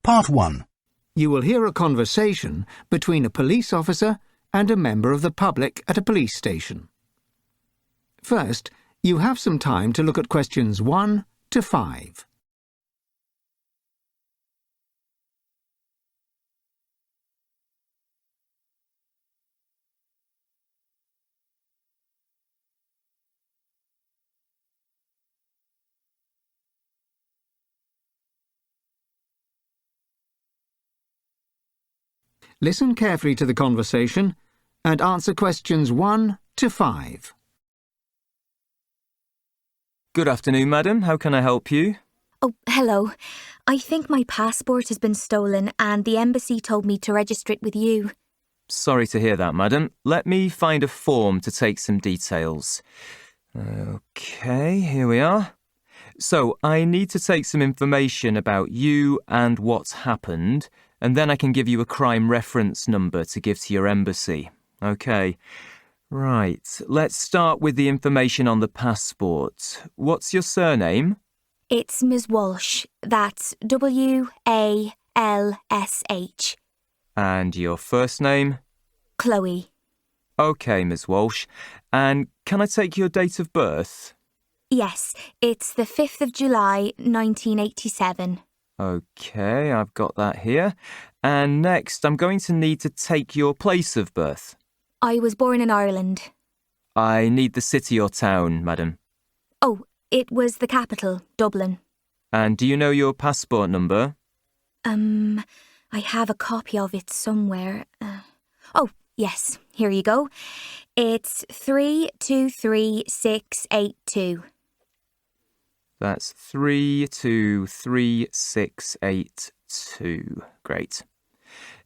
Part 1. You will hear a conversation between a police officer and a member of the public at a police station. First, you have some time to look at questions 1 to 5. Listen carefully to the conversation and answer questions 1 to 5. Good afternoon, madam. How can I help you? Oh, hello. I think my passport has been stolen and the embassy told me to register it with you. Sorry to hear that, madam. Let me find a form to take some details. Okay, here we are. So, I need to take some information about you and what's happened, and then I can give you a crime reference number to give to your embassy. Okay. Right, let's start with the information on the passport. What's your surname? It's Ms. Walsh. That's W-A-L-S-H. And your first name? Chloe. Okay, Ms. Walsh. And can I take your date of birth? Yes, it's the 5th of July, 1987. Okay, I've got that here. And next, I'm going to need to take your place of birth. I was born in Ireland. I need the city or town, madam. Oh, it was the capital, Dublin. And do you know your passport number? I have a copy of it somewhere. Oh, yes, here you go. It's 323682. That's 323682. Great.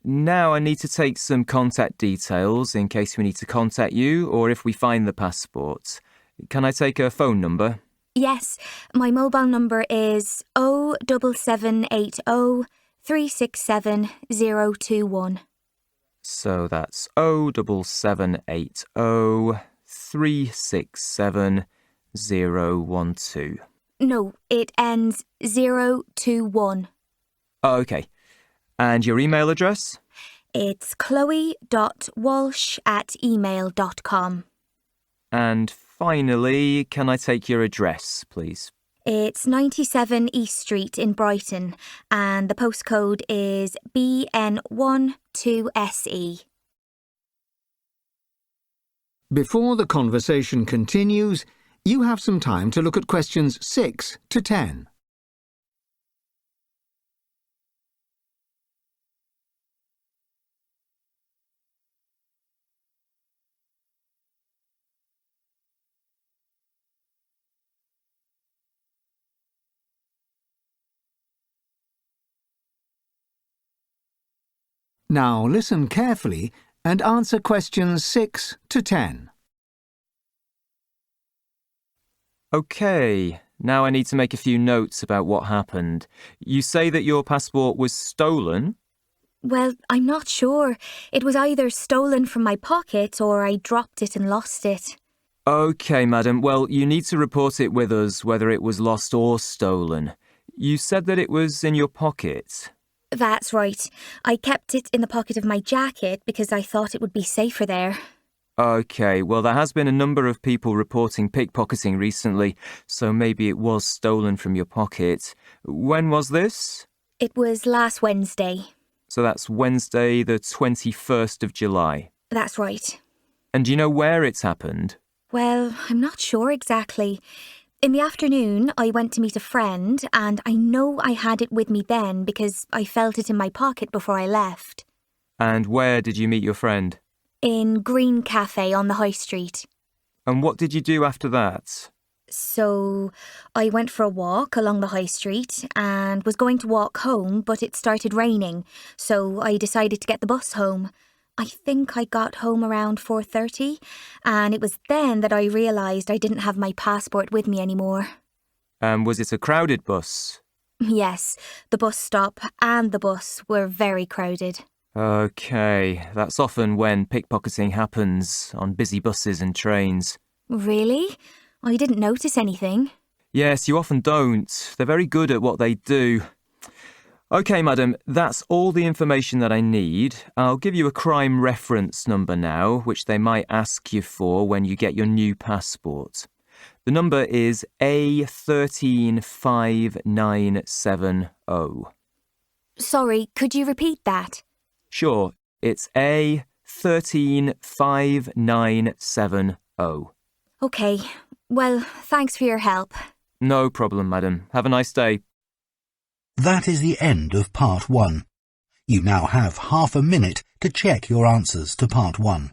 Now I need to take some contact details in case we need to contact you or if we find the passport. Can I take a phone number? Yes, my mobile number is 07780 367 021. So that's 07780 367 012. No, it ends 021. Oh, okay. And your email address? It's chloe.walsh@email.com. And finally, can I take your address, please? It's 97 East Street in Brighton, and the postcode is BN12SE. Before the conversation continues, you have some time to look at questions 6 to 10. Now listen carefully and answer questions 6 to 10. Okay, now I need to make a few notes about what happened. You say that your passport was stolen? Well, I'm not sure. It was either stolen from my pocket or I dropped it and lost it. Okay, madam. Well, you need to report it with us whether it was lost or stolen. You said that it was in your pocket. That's right. I kept it in the pocket of my jacket because I thought it would be safer there. Okay, well, there has been a number of people reporting pickpocketing recently, so maybe it was stolen from your pocket. When was this? It was last Wednesday. So that's Wednesday, the 21st of July. That's right. And do you know where it's happened? Well, I'm not sure exactly. In the afternoon, I went to meet a friend, and I know I had it with me then because I felt it in my pocket before I left. And where did you meet your friend? In Green Cafe on the High Street. And what did you do after that? So, I went for a walk along the High Street and was going to walk home, but it started raining, so I decided to get the bus home. I think I got home around 4:30, and it was then that I realised I didn't have my passport with me anymore. Was it a crowded bus? Yes, the bus stop and the bus were very crowded. Okay, that's often when pickpocketing happens on busy buses and trains. Really? I didn't notice anything. Yes, you often don't. They're very good at what they do. OK, madam, that's all the information that I need. I'll give you a crime reference number now, which they might ask you for when you get your new passport. The number is A135970. Sorry, could you repeat that? Sure, it's A135970. OK. Well, thanks for your help. No problem, madam. Have a nice day. That is the end of Part 1. You now have half a minute to check your answers to Part 1.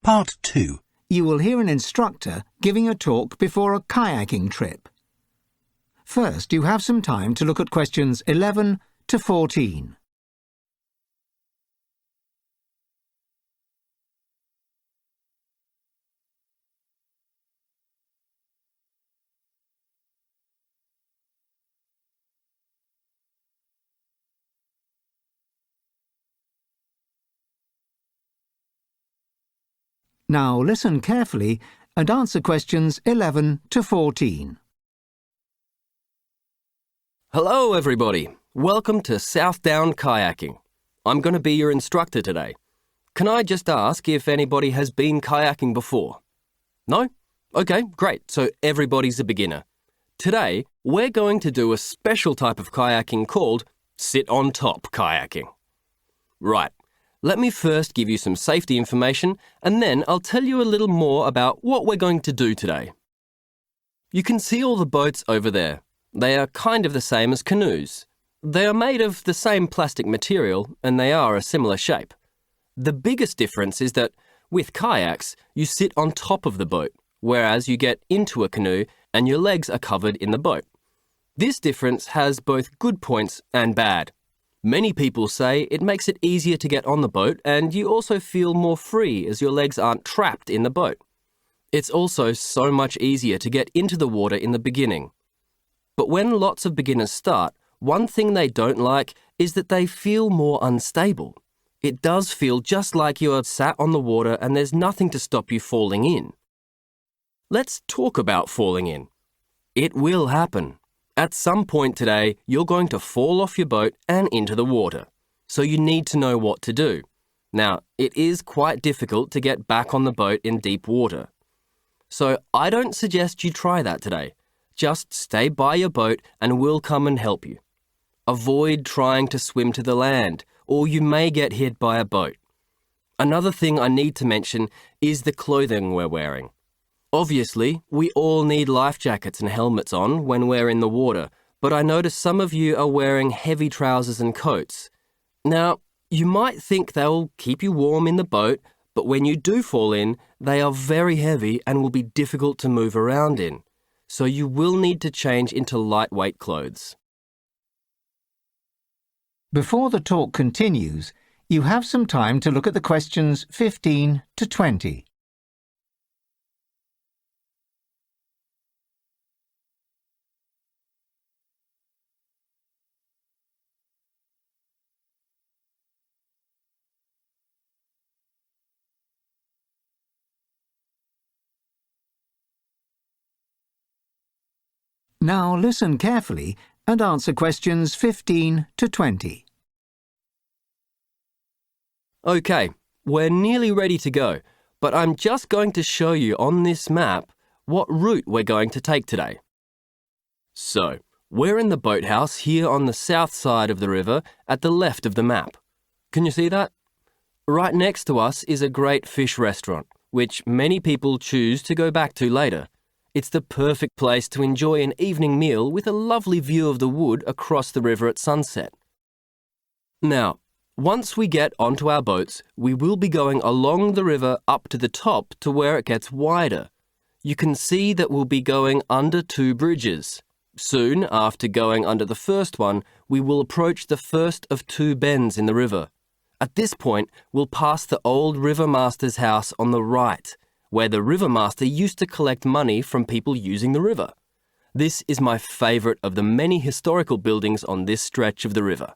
Part 2. You will hear an instructor giving a talk before a kayaking trip. First, you have some time to look at questions 11 to 14. Now listen carefully and answer questions 11 to 14. Hello everybody, welcome to Southdown Kayaking. I'm going to be your instructor today. Can I just ask if anybody has been kayaking before? No? Okay, great, so everybody's a beginner. Today, we're going to do a special type of kayaking called sit-on-top kayaking. Right, let me first give you some safety information and then I'll tell you a little more about what we're going to do today. You can see all the boats over there. They are kind of the same as canoes. They are made of the same plastic material and they are a similar shape. The biggest difference is that with kayaks, you sit on top of the boat, whereas you get into a canoe and your legs are covered in the boat. This difference has both good points and bad. Many people say it makes it easier to get on the boat and you also feel more free as your legs aren't trapped in the boat. It's also so much easier to get into the water in the beginning. But when lots of beginners start, one thing they don't like is that they feel more unstable. It does feel just like you are sat on the water and there's nothing to stop you falling in. Let's talk about falling in. It will happen. At some point today, you're going to fall off your boat and into the water. So you need to know what to do. Now, it is quite difficult to get back on the boat in deep water. So I don't suggest you try that today. Just stay by your boat and we'll come and help you. Avoid trying to swim to the land, or you may get hit by a boat. Another thing I need to mention is the clothing we're wearing. Obviously, we all need life jackets and helmets on when we're in the water, but I notice some of you are wearing heavy trousers and coats. Now, you might think they'll keep you warm in the boat, but when you do fall in, they are very heavy and will be difficult to move around in. So you will need to change into lightweight clothes. Before the talk continues, you have some time to look at the questions 15 to 20. Now listen carefully and answer questions 15 to 20. Okay, we're nearly ready to go, but I'm just going to show you on this map what route we're going to take today. So, we're in the boathouse here on the south side of the river at the left of the map. Can you see that? Right next to us is a great fish restaurant, which many people choose to go back to later. It's the perfect place to enjoy an evening meal with a lovely view of the wood across the river at sunset. Now, once we get onto our boats, we will be going along the river up to the top to where it gets wider. You can see that we'll be going under two bridges. Soon after going under the first one, we will approach the first of two bends in the river. At this point, we'll pass the old rivermaster's house on the right, where the rivermaster used to collect money from people using the river. This is my favourite of the many historical buildings on this stretch of the river.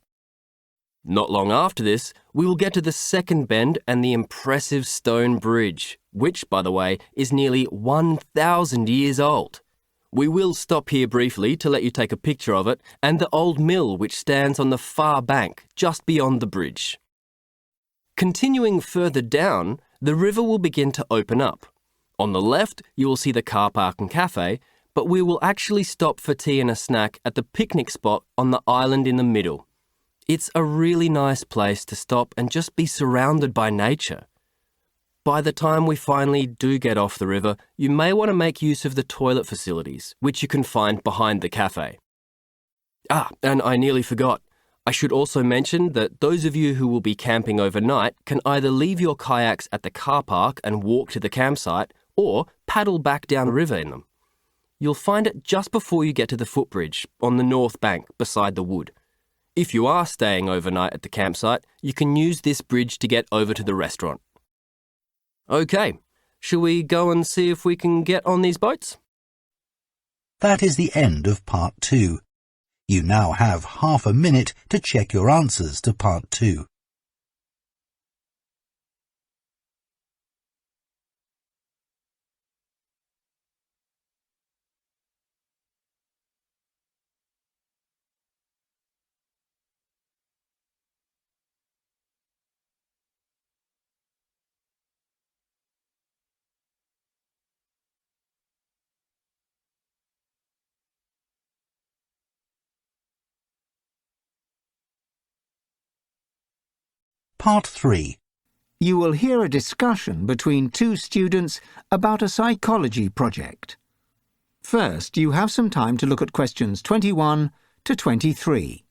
Not long after this, we will get to the second bend and the impressive stone bridge, which, by the way, is nearly 1,000 years old. We will stop here briefly to let you take a picture of it and the old mill which stands on the far bank just beyond the bridge. Continuing further down, the river will begin to open up. On the left, you will see the car park and cafe, but we will actually stop for tea and a snack at the picnic spot on the island in the middle. It's a really nice place to stop and just be surrounded by nature. By the time we finally do get off the river, you may want to make use of the toilet facilities, which you can find behind the cafe. And I nearly forgot. I should also mention that those of you who will be camping overnight can either leave your kayaks at the car park and walk to the campsite, or paddle back down the river in them. You'll find it just before you get to the footbridge on the north bank beside the wood. If you are staying overnight at the campsite, you can use this bridge to get over to the restaurant. Okay, shall we go and see if we can get on these boats? That is the end of part 2. You now have half a minute to check your answers to part 2. Part 3. You will hear a discussion between two students about a psychology project. First, you have some time to look at questions 21 to 23.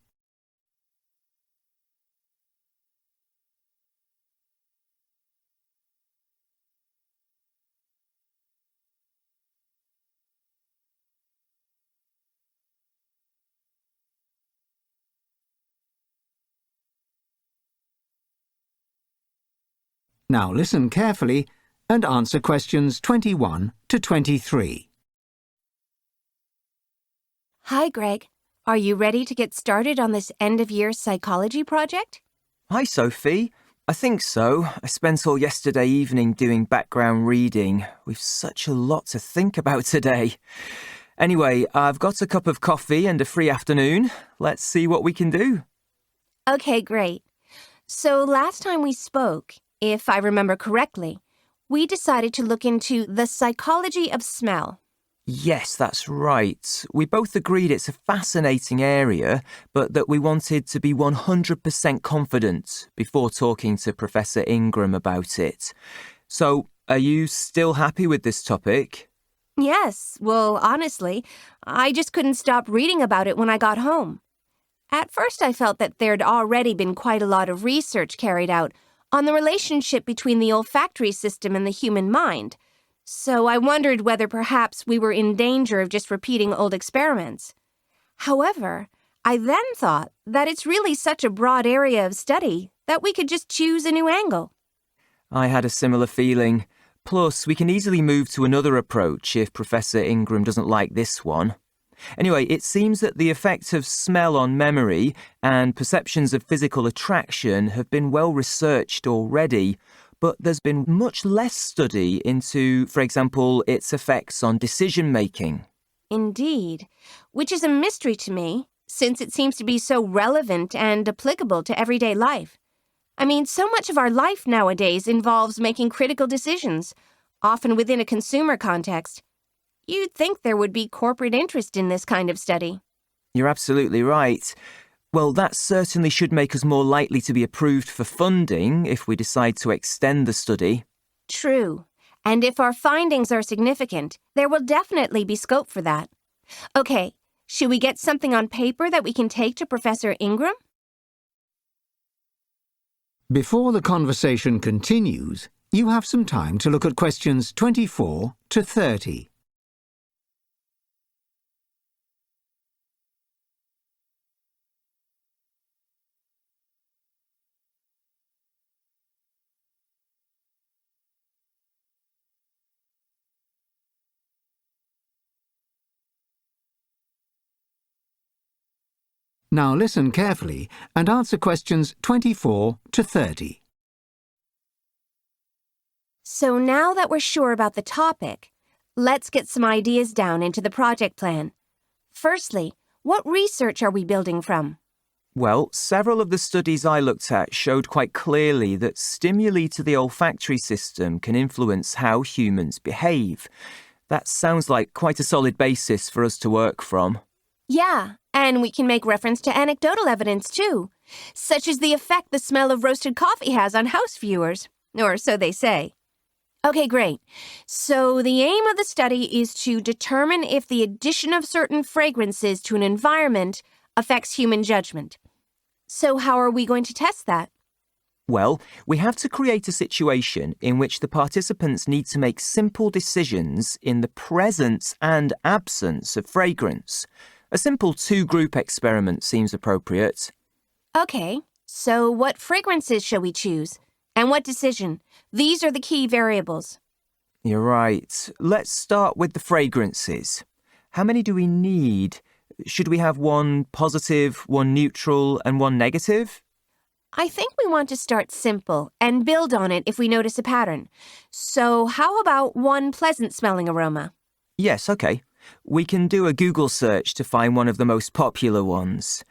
Now listen carefully and answer questions 21 to 23. Hi, Greg. Are you ready to get started on this end-of-year psychology project? Hi, Sophie. I think so. I spent all yesterday evening doing background reading. We've such a lot to think about today. Anyway, I've got a cup of coffee and a free afternoon. Let's see what we can do. Okay, great. So last time we spoke, if I remember correctly, we decided to look into the psychology of smell. Yes, that's right. We both agreed it's a fascinating area, but that we wanted to be 100% confident before talking to Professor Ingram about it. So, are you still happy with this topic? Yes, well, honestly, I just couldn't stop reading about it when I got home. At first I felt that there'd already been quite a lot of research carried out on the relationship between the olfactory system and the human mind, so I wondered whether perhaps we were in danger of just repeating old experiments. However, I then thought that it's really such a broad area of study that we could just choose a new angle. I had a similar feeling. Plus, we can easily move to another approach if Professor Ingram doesn't like this one. Anyway, it seems that the effect of smell on memory and perceptions of physical attraction have been well researched already, but there's been much less study into, for example, its effects on decision-making. Indeed, which is a mystery to me, since it seems to be so relevant and applicable to everyday life. I mean, so much of our life nowadays involves making critical decisions, often within a consumer context. You'd think there would be corporate interest in this kind of study. You're absolutely right. Well, that certainly should make us more likely to be approved for funding if we decide to extend the study. True. And if our findings are significant, there will definitely be scope for that. Okay, should we get something on paper that we can take to Professor Ingram? Before the conversation continues, you have some time to look at questions 24 to 30. Now listen carefully and answer questions 24 to 30. So now that we're sure about the topic, let's get some ideas down into the project plan. Firstly, what research are we building from? Well, several of the studies I looked at showed quite clearly that stimuli to the olfactory system can influence how humans behave. That sounds like quite a solid basis for us to work from. Yeah, and we can make reference to anecdotal evidence too, such as the effect the smell of roasted coffee has on house viewers, or so they say. Okay, great. So the aim of the study is to determine if the addition of certain fragrances to an environment affects human judgment. So how are we going to test that? Well, we have to create a situation in which the participants need to make simple decisions in the presence and absence of fragrance. A simple two-group experiment seems appropriate. Okay, so what fragrances shall we choose? And what decision? These are the key variables. You're right. Let's start with the fragrances. How many do we need? Should we have one positive, one neutral, and one negative? I think we want to start simple and build on it if we notice a pattern. So how about one pleasant-smelling aroma? Yes, okay. We can do a Google search to find one of the most popular ones.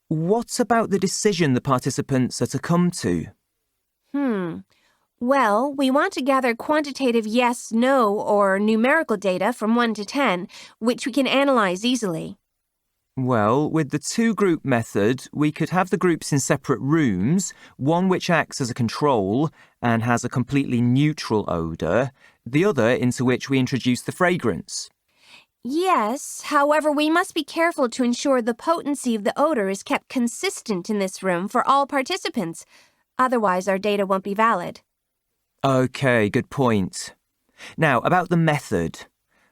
What about the decision the participants are to come to? Well, we want to gather quantitative yes, no, or numerical data from 1 to 10, which we can analyze easily. Well, with the two-group method, we could have the groups in separate rooms, one which acts as a control and has a completely neutral odour, the other into which we introduce the fragrance. Yes, however, we must be careful to ensure the potency of the odor is kept consistent in this room for all participants. Otherwise, our data won't be valid. Okay, good point. Now, about the method.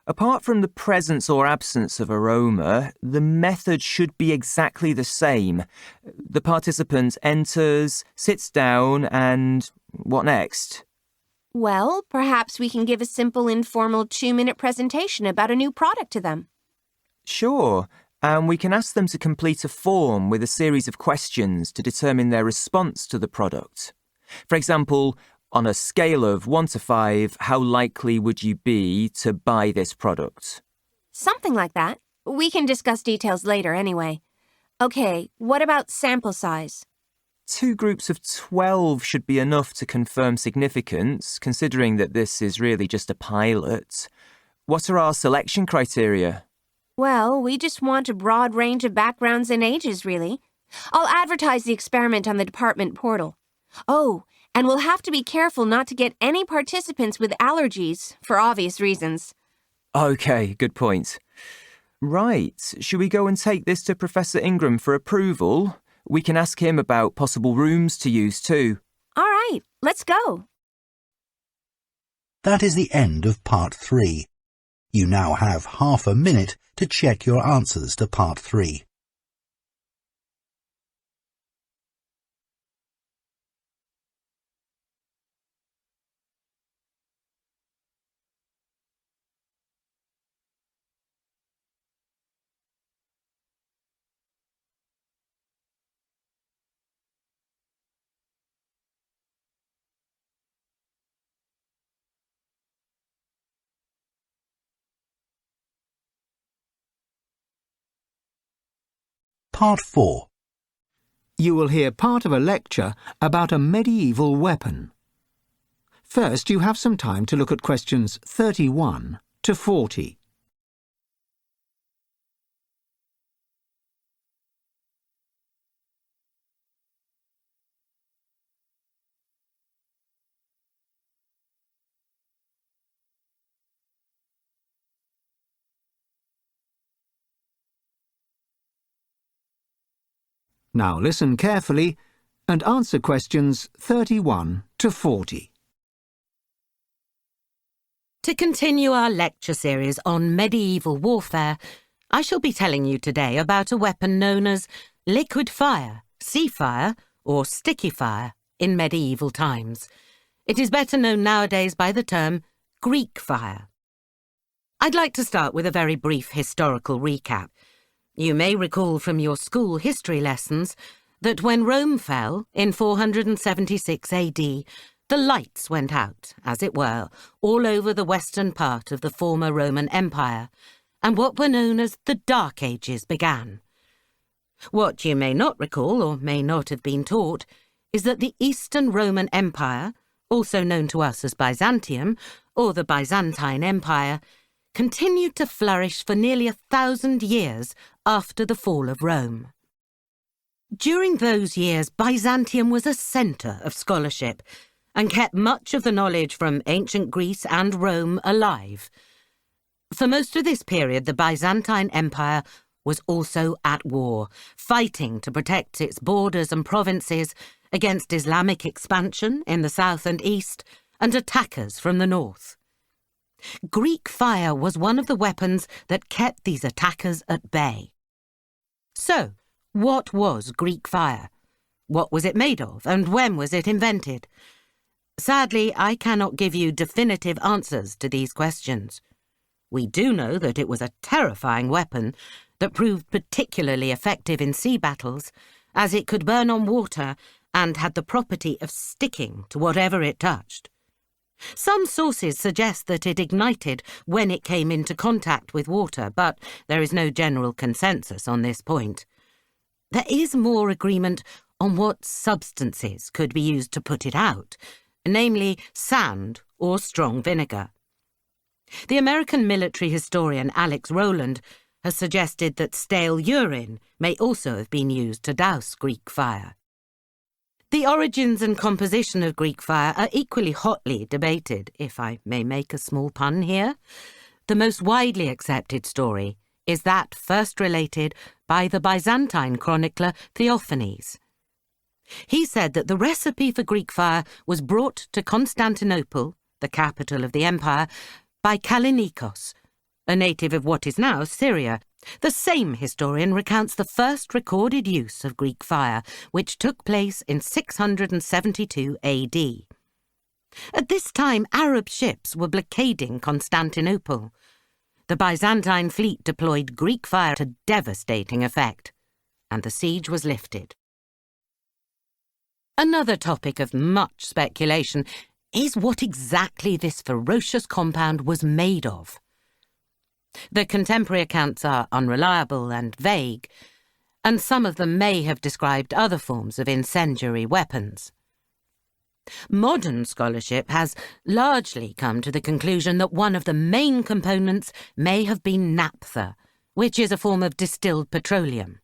Apart from the presence or absence of aroma, the method should be exactly the same. The participant enters, sits down, and what next? Well, perhaps we can give a simple informal 2-minute presentation about a new product to them. Sure, and we can ask them to complete a form with a series of questions to determine their response to the product. For example, on a scale of 1 to 5, how likely would you be to buy this product? Something like that. We can discuss details later anyway. Okay, what about sample size? 2 groups of 12 should be enough to confirm significance, considering that this is really just a pilot. What are our selection criteria? Well, we just want a broad range of backgrounds and ages, really. I'll advertise the experiment on the department portal. Oh, and we'll have to be careful not to get any participants with allergies, for obvious reasons. Okay, good point. Right, should we go and take this to Professor Ingram for approval? We can ask him about possible rooms to use too. All right, let's go. That is the end of part 3. You now have half a minute to check your answers to part 3. Part 4. You will hear part of a lecture about a medieval weapon. First, you have some time to look at questions 31 to 40. Now listen carefully and answer questions 31 to 40. To continue our lecture series on medieval warfare, I shall be telling you today about a weapon known as liquid fire, sea fire, or sticky fire in medieval times. It is better known nowadays by the term Greek fire. I'd like to start with a very brief historical recap. You may recall from your school history lessons that when Rome fell in 476 AD, the lights went out, as it were, all over the western part of the former Roman Empire, and what were known as the Dark Ages began. What you may not recall, or may not have been taught, is that the Eastern Roman Empire, also known to us as Byzantium, or the Byzantine Empire, continued to flourish for nearly 1,000 years after the fall of Rome. During those years, Byzantium was a centre of scholarship and kept much of the knowledge from ancient Greece and Rome alive. For most of this period, the Byzantine Empire was also at war, fighting to protect its borders and provinces against Islamic expansion in the south and east and attackers from the north. Greek fire was one of the weapons that kept these attackers at bay. So, what was Greek fire? What was it made of, and when was it invented? Sadly, I cannot give you definitive answers to these questions. We do know that it was a terrifying weapon that proved particularly effective in sea battles, as it could burn on water and had the property of sticking to whatever it touched. Some sources suggest that it ignited when it came into contact with water, but there is no general consensus on this point. There is more agreement on what substances could be used to put it out, namely sand or strong vinegar. The American military historian Alex Rowland has suggested that stale urine may also have been used to douse Greek fire. The origins and composition of Greek fire are equally hotly debated, if I may make a small pun here. The most widely accepted story is that first related by the Byzantine chronicler Theophanes. He said that the recipe for Greek fire was brought to Constantinople, the capital of the empire, by Kallinikos, a native of what is now Syria. The same historian recounts the first recorded use of Greek fire, which took place in 672 AD. At this time, Arab ships were blockading Constantinople. The Byzantine fleet deployed Greek fire to devastating effect, and the siege was lifted. Another topic of much speculation is what exactly this ferocious compound was made of. The contemporary accounts are unreliable and vague, and some of them may have described other forms of incendiary weapons. Modern scholarship has largely come to the conclusion that one of the main components may have been naphtha, which is a form of distilled petroleum.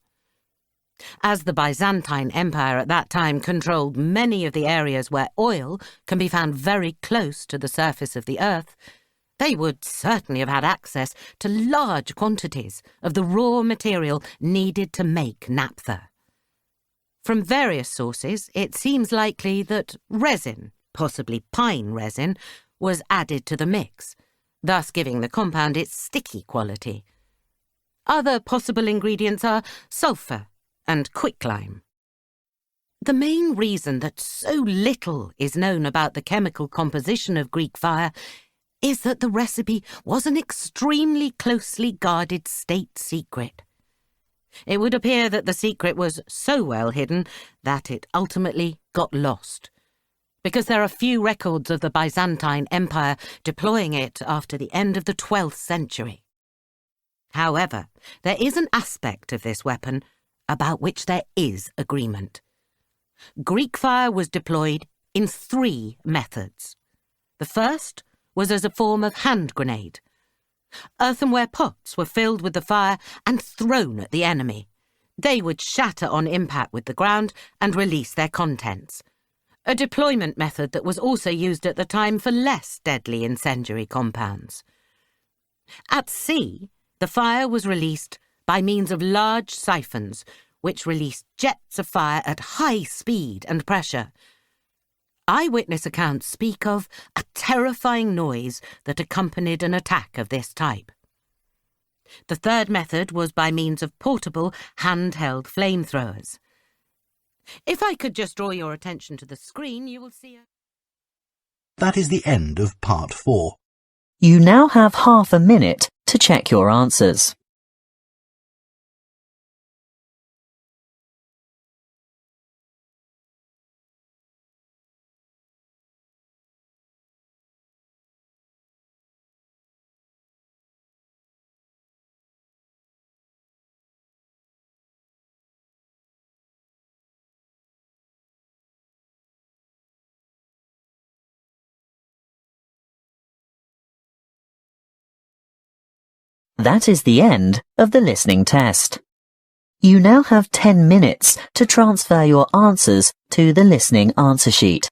As the Byzantine Empire at that time controlled many of the areas where oil can be found very close to the surface of the earth, they would certainly have had access to large quantities of the raw material needed to make naphtha. From various sources, it seems likely that resin, possibly pine resin, was added to the mix, thus giving the compound its sticky quality. Other possible ingredients are sulphur and quicklime. The main reason that so little is known about the chemical composition of Greek fire is that the recipe was an extremely closely guarded state secret. It would appear that the secret was so well hidden that it ultimately got lost, because there are few records of the Byzantine Empire deploying it after the end of the 12th century. However, there is an aspect of this weapon about which there is agreement. Greek fire was deployed in 3 methods. The first was as a form of hand grenade. Earthenware pots were filled with the fire and thrown at the enemy. They would shatter on impact with the ground and release their contents, a deployment method that was also used at the time for less deadly incendiary compounds. At sea, the fire was released by means of large siphons, which released jets of fire at high speed and pressure. Eyewitness accounts speak of a terrifying noise that accompanied an attack of this type. The third method was by means of portable, handheld flamethrowers. If I could just draw your attention to the screen, you will see That is the end of part 4. You now have half a minute to check your answers. That is the end of the listening test. You now have 10 minutes to transfer your answers to the listening answer sheet.